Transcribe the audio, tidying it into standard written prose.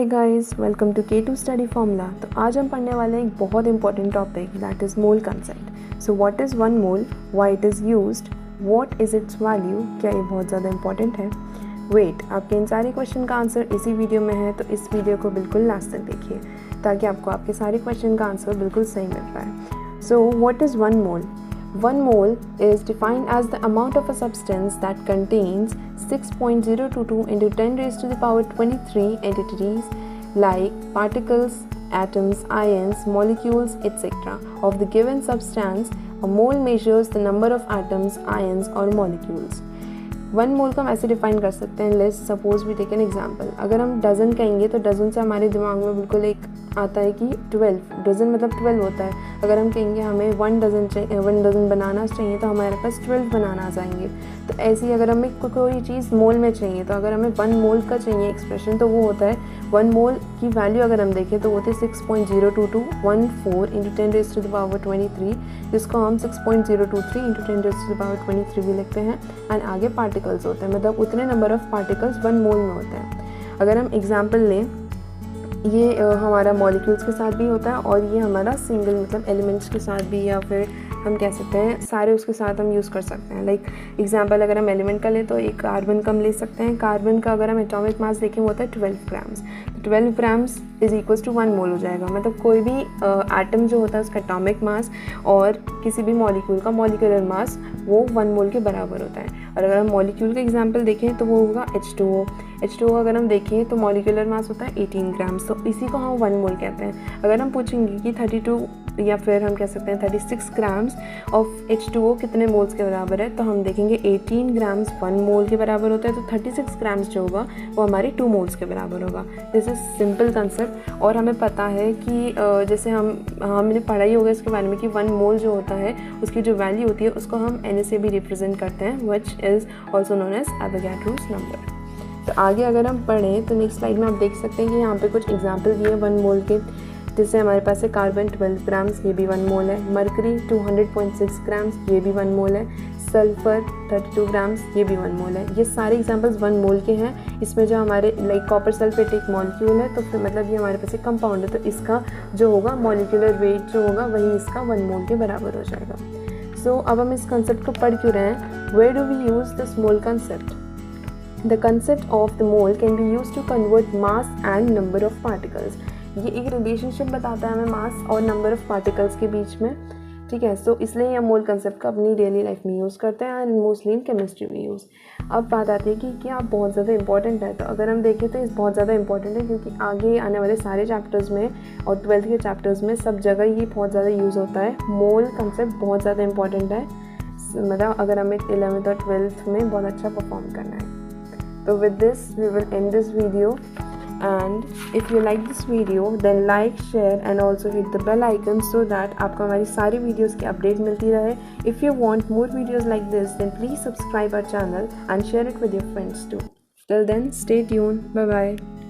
Hi guys, welcome to K2 study formula. तो आज हम पढ़ने वाले हैं एक बहुत important topic that is mole concept. So what is one mole, why it is used, what is its value. क्या ये बहुत ज़्यादा इंपॉर्टेंट है? वेट, आपके इन सारे क्वेश्चन का आंसर इसी वीडियो में है, तो इस वीडियो को बिल्कुल लास्ट तक देखिए ताकि आपको आपके सारे क्वेश्चन का आंसर बिल्कुल सही मिल पाए। सो what is one mole? One mole is defined as the amount of a substance that contains 6.022 into 10 raised to the power 23 entities like particles, atoms, ions, molecules, etc. of the given substance. A mole measures the number of atoms, ions or molecules. One mole को हम ऐसे define कर सकते हैं। Let's suppose we take an example. अगर हम dozen कहेंगे तो डजन से हमारे दिमाग में बिल्कुल एक आता है कि 12 डजन मतलब 12 होता है। अगर हम कहेंगे हमें 1 डजन बनाना चाहिए तो हमारे पास 12 बनाना आ जाएंगे। तो ऐसे ही अगर हमें कोई चीज़ मोल में चाहिए तो अगर हमें 1 मोल का चाहिए एक्सप्रेशन तो वो होता है 1 मोल की वैल्यू अगर हम देखें तो वो होती है 6.02214 into 10 raise to the power 23, जिसको हम 6.023 into 10 raise to the power 23 भी लिखते हैं। एंड आगे पार्टिकल्स होते हैं, मतलब उतने नंबर ऑफ पार्टिकल्स 1 मोल में होते हैं। अगर हम एग्जाम्पल लें, ये हमारा मॉलिक्यूल्स के साथ भी होता है और ये हमारा सिंगल मतलब एलिमेंट्स के साथ भी, या फिर हम कह सकते हैं सारे उसके साथ हम यूज़ कर सकते हैं। लाइक एग्जांपल अगर हम एलिमेंट का लें तो एक कार्बन का हम ले सकते हैं। कार्बन का अगर हम एटॉमिक मास देखें वो होता है 12 ग्राम्स। तो 12 ग्राम्स इज इक्वल्स टू 1 मोल हो जाएगा। मतलब कोई भी एटम जो होता है उसका एटॉमिक मास और किसी भी मॉलिक्यूल का मॉलिक्यूलर मास वो 1 मोल के बराबर होता है। और अगर हम मॉलिक्यूल का एग्जांपल देखें तो वो होगा H2O अगर हम देखें तो मॉलिक्यूलर मास होता है 18 ग्राम्स। तो इसी को हम 1 मोल कहते हैं। अगर हम पूछेंगे कि 32 या फिर हम कह सकते हैं 36 ग्राम्स ऑफ H2O कितने मोल्स के बराबर है, तो हम देखेंगे 18 ग्राम्स 1 मोल के बराबर होता है, तो 36 ग्राम्स जो होगा वो हमारे 2 मोल्स के बराबर होगा। This is simple concept. और हमें पता है कि जैसे हमने पढ़ा ही होगा इसके बारे में कि 1 मोल जो होता है उसकी जो वैल्यू होती है उसको हम Na से भी रिप्रेजेंट करते हैं, which is also known as Avogadro's number. तो आगे अगर हम पढ़ें तो नेक्स्ट स्लाइड में आप देख सकते हैं कि यहाँ पे कुछ एग्जाम्पल दिए 1 मोल के। जैसे हमारे पास है कार्बन 12 ग्राम्स, ये भी 1 मोल है। मरकरी 200.6 ग्राम्स, ये भी 1 मोल है। सल्फर 32 ग्राम्स, ये भी 1 मोल है। ये सारे एग्जांपल्स 1 मोल के हैं। इसमें जो हमारे लाइक कॉपर सल्फेट एक मॉलिक्यूल है, तो फिर मतलब ये हमारे पास एक कंपाउंड है, तो इसका जो होगा मॉलिक्यूलर वेट जो होगा वही इसका 1 मोल के बराबर हो जाएगा। सो अब हम इस कंसेप्ट को पढ़ क्यों रहे हैं? Where do we use this mole concept? The concept of the mole can be used to convert mass and number of particles. ये एक रिलेशनशिप बताता है हमें मास और नंबर ऑफ पार्टिकल्स के बीच में, ठीक है। सो इसलिए हम मोल कंसेप्ट का अपनी डेली लाइफ में यूज़ करते हैं एंड मोस्टली इन केमिस्ट्री में यूज़। अब बात आती है कि क्या बहुत ज़्यादा इंपॉर्टेंट है। तो अगर हम देखें तो इस बहुत ज़्यादा इंपॉर्टेंट है क्योंकि आगे आने वाले सारे चैप्टर्स में और 12th के चैप्टर्स में सब जगह ये बहुत ज़्यादा यूज़ होता है। मोल कंसेप्ट बहुत ज़्यादा इंपॉर्टेंट है, मतलब अगर हमें 11th और 12th में बहुत अच्छा परफॉर्म करना है। So with this we will end this video, and if you like this video then like, share and also hit the bell icon so that आपको हमारी सारी videos की update मिलती रहे. If you want more videos like this then please subscribe our channel and share it with your friends too. Till then stay tuned. Bye bye.